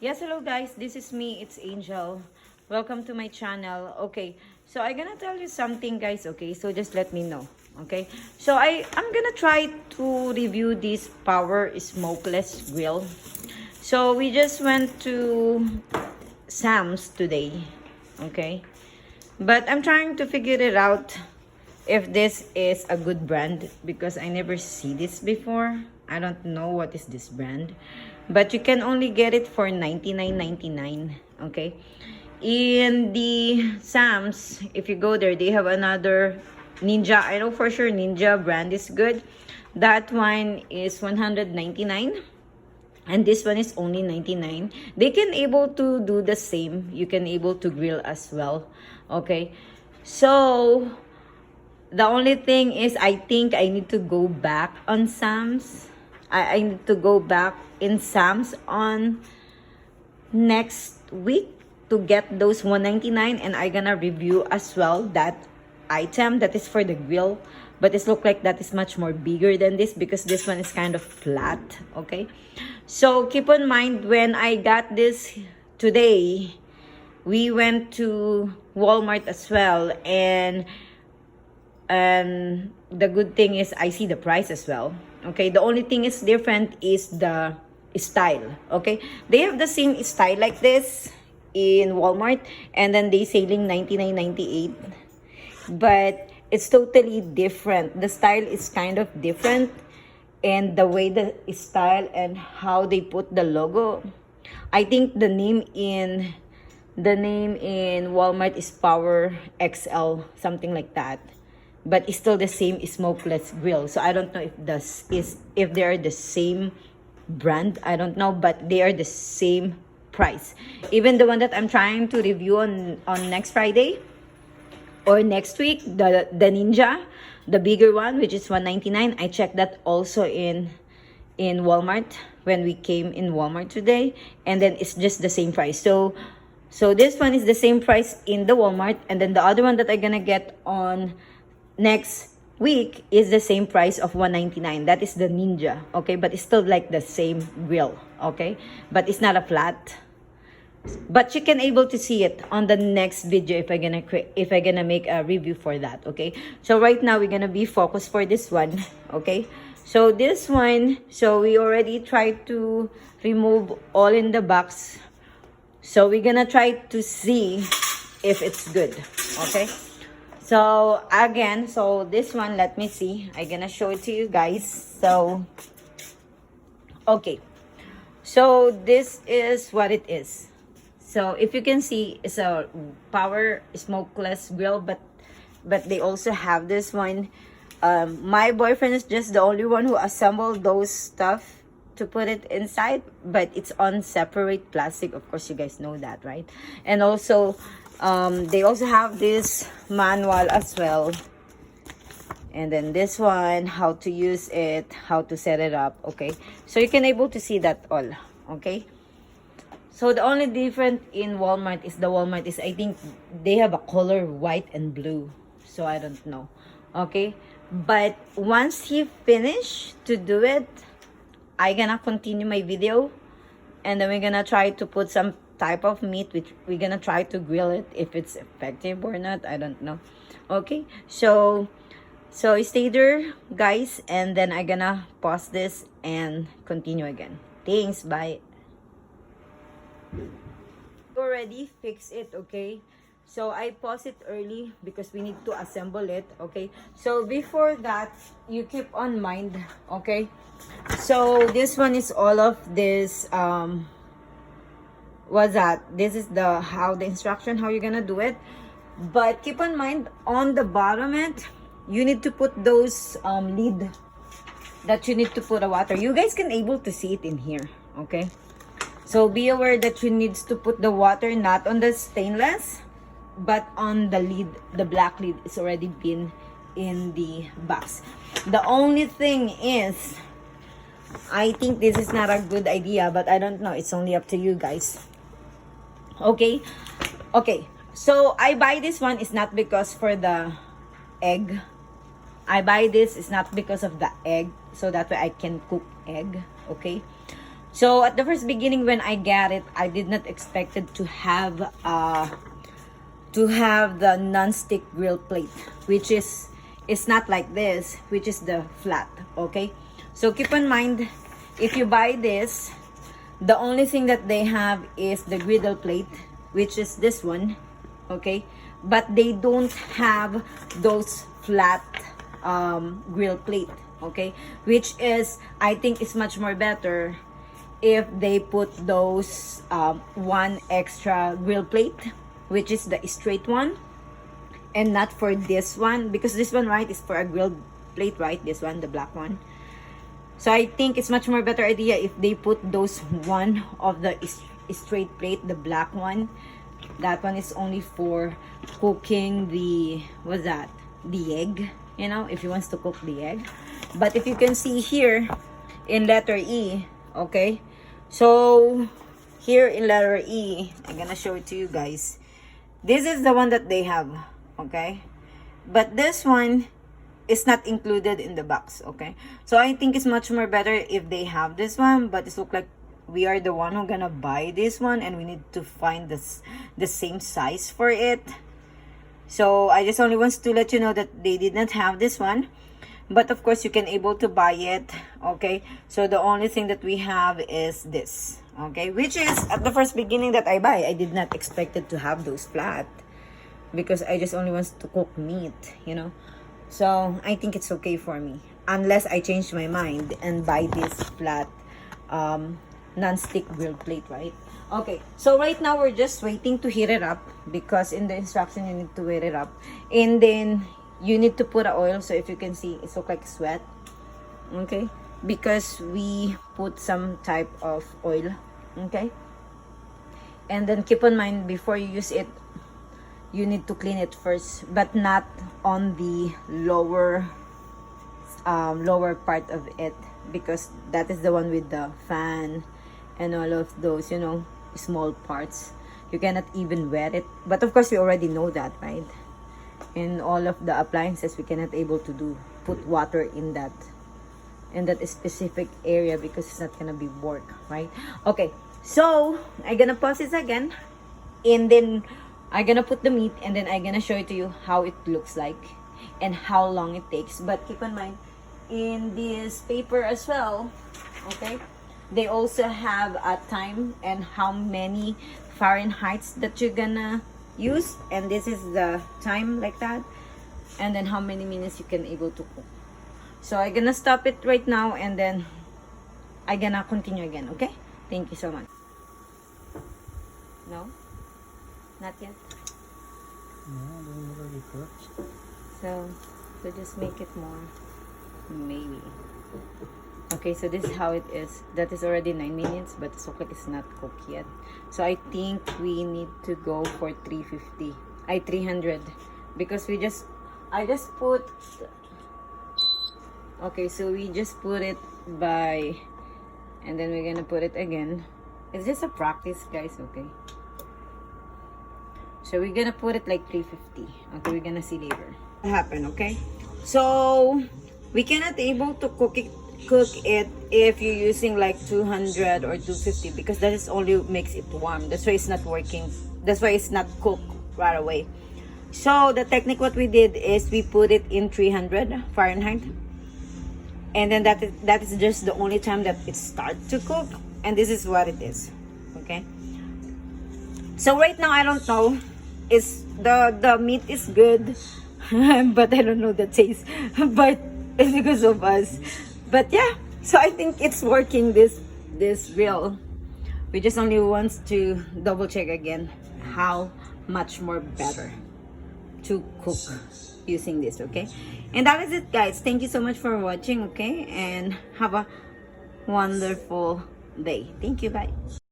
Yes, hello guys, this is me, it's Angel. Welcome to my channel. Okay, so I'm gonna tell you something guys, okay? So just let me know, okay? So I'm gonna try to review this Power Smokeless Grill. So we just went to Sam's today, okay? But I'm trying to figure it out if this is a good brand because I never see this before. I don't know what is this brand. But you can only get it for $99.99, okay? In the Sam's, if you go there, they have another Ninja. I know for sure Ninja brand is good. That one is $199 and this one is only $99. They can able to do the same. You can able to grill as well, okay? So the only thing is I think I need to go back on Sam's. I need to go back in Sam's on next week to get those $199, and I gonna review as well that item that is for the grill, but it look like that is much more bigger than this because this one is kind of flat, okay? So keep in mind, when I got this today, we went to Walmart as well, and the good thing is I see the price as well, okay? The only thing is different is the style, okay? They have the same style like this in Walmart, and then they selling $99.98, but it's totally different. The style is kind of different, and the way the style and how they put the logo, I think the name in Walmart is Power XL, something like that, but it's still the same smokeless grill. So I don't know if they are the same brand. I don't know, but they are the same price. Even the one that I'm trying to review on next Friday or next week, the Ninja, the bigger one, which is $199. I checked that also in Walmart when we came in Walmart today, and then it's just the same price. So this one is the same price in the Walmart, and then the other one that I'm gonna get on next week is the same price of $199. That is the Ninja, okay? But it's still like the same grill, okay? But it's not a flat. But you can able to see it on the next video if I gonna make a review for that, okay? So right now we're gonna be focused for this one, okay? So this one, so we already tried to remove all in the box. So we're gonna try to see if it's good, okay? So again, so this one, let me see. I'm gonna show it to you guys. So, okay. So this is what it is. So if you can see, it's a Power Smokeless Grill, but they also have this one. My boyfriend is just the only one who assembled those stuff to put it inside, but it's on separate plastic. Of course, you guys know that, right? And also, they also have this manual as well, and then this one, how to use it, how to set it up, okay? So you can able to see that all, okay? So the only difference in Walmart is I think they have a color white and blue, so I don't know, okay? But once he finish to do it, I gonna continue my video, and then we're gonna try to put some type of meat, which we're gonna try to grill it. If it's effective or not, I don't know, okay? So stay there guys, and then I'm gonna pause this and continue again. Thanks, bye. Already fix it, okay? So I pause it early because we need to assemble it, okay? So before that, you keep on mind, okay? So this one is all of this, what's that? This is the instruction how you're gonna do it. But keep in mind, on the bottom end, you need to put those lid that you need to put a water. You guys can able to see it in here, okay? So be aware that you needs to put the water not on the stainless, but on the lid. The black lid is already been in the box. The only thing is, I think this is not a good idea, but I don't know. It's only up to you guys. Okay? Okay. So I buy this one is not because for the egg. I buy this is not because of the egg, so that way I can cook egg, okay? So at the first beginning when I got it, I did not expect it to have the non-stick grill plate, which is, it's not like this, which is the flat. Okay, so keep in mind, if you buy this, the only thing that they have is the griddle plate, which is this one. Okay, but they don't have those flat grill plate. Okay, which is, I think is much more better if they put those one extra grill plate, which is the straight one, and not for this one, because this one, right, is for a grill plate, right? This one, the black one. So I think it's much more better idea if they put those one of the straight plate, the black one. That one is only for cooking the, what's that, the egg, you know, if you wants to cook the egg. But if you can see here in letter E, okay, so here in letter E, I'm gonna show it to you guys. This is the one that they have, okay, but this one is not included in the box. Okay, so I think it's much more better if they have this one, but it looks like we are the one who gonna buy this one, and we need to find the same size for it. So I just only wants to let you know that they did not have this one, but of course you can able to buy it. Okay, so the only thing that we have is this. Okay, which is at the first beginning that I buy, I did not expect it to have those flat, because I just only wants to cook meat, you know. So I think it's okay for me, unless I change my mind and buy this flat non-stick grill plate, right? Okay, so right now we're just waiting to heat it up, because in the instruction you need to heat it up, and then you need to put a oil. So if you can see, it looks like sweat. Okay, because we put some type of oil. Okay, and then keep in mind, before you use it, you need to clean it first, but not on the lower part of it, because that is the one with the fan and all of those, you know, small parts. You cannot even wet it, but of course we already know that, right? In all of the appliances, we cannot able to put water in that specific area, because it's not gonna be work, right? Okay, so I'm gonna pause this again, and then I'm gonna put the meat, and then I'm gonna show it to you how it looks like and how long it takes. But keep in mind, in this paper as well, okay, they also have a time and how many Fahrenheit that you're gonna use, and this is the time like that, and then how many minutes you can able to cook. So I'm gonna stop it right now, and then I'm gonna continue again. Okay, thank you so much. No, not yet. No, don't already cooked. So just make it more, maybe. Okay, so this is how it is. That is already 9 minutes, but it's okay, it's not cooked yet. So I think we need to go for 300, because I just put, okay, so we just put it by, and then we're gonna put it again. It's just a practice, guys. Okay, so we're gonna put it like 350. Okay, we're gonna see later what happen. Okay, so we cannot able to cook it if you're using like 200 or 250, because that is only makes it warm. That's why it's not working. That's why it's not cooked right away. So the technique what we did is we put it in 300 Fahrenheit, and then that is just the only time that it starts to cook, and this is what it is. Okay, so right now I don't know, is the meat is good but I don't know the taste but it's because of us. But yeah, so I think it's working, this grill. We just only want to double check again how much more better to cook using this. Okay, and that is it, guys. Thank you so much for watching. Okay, and have a wonderful day. Thank you. Bye.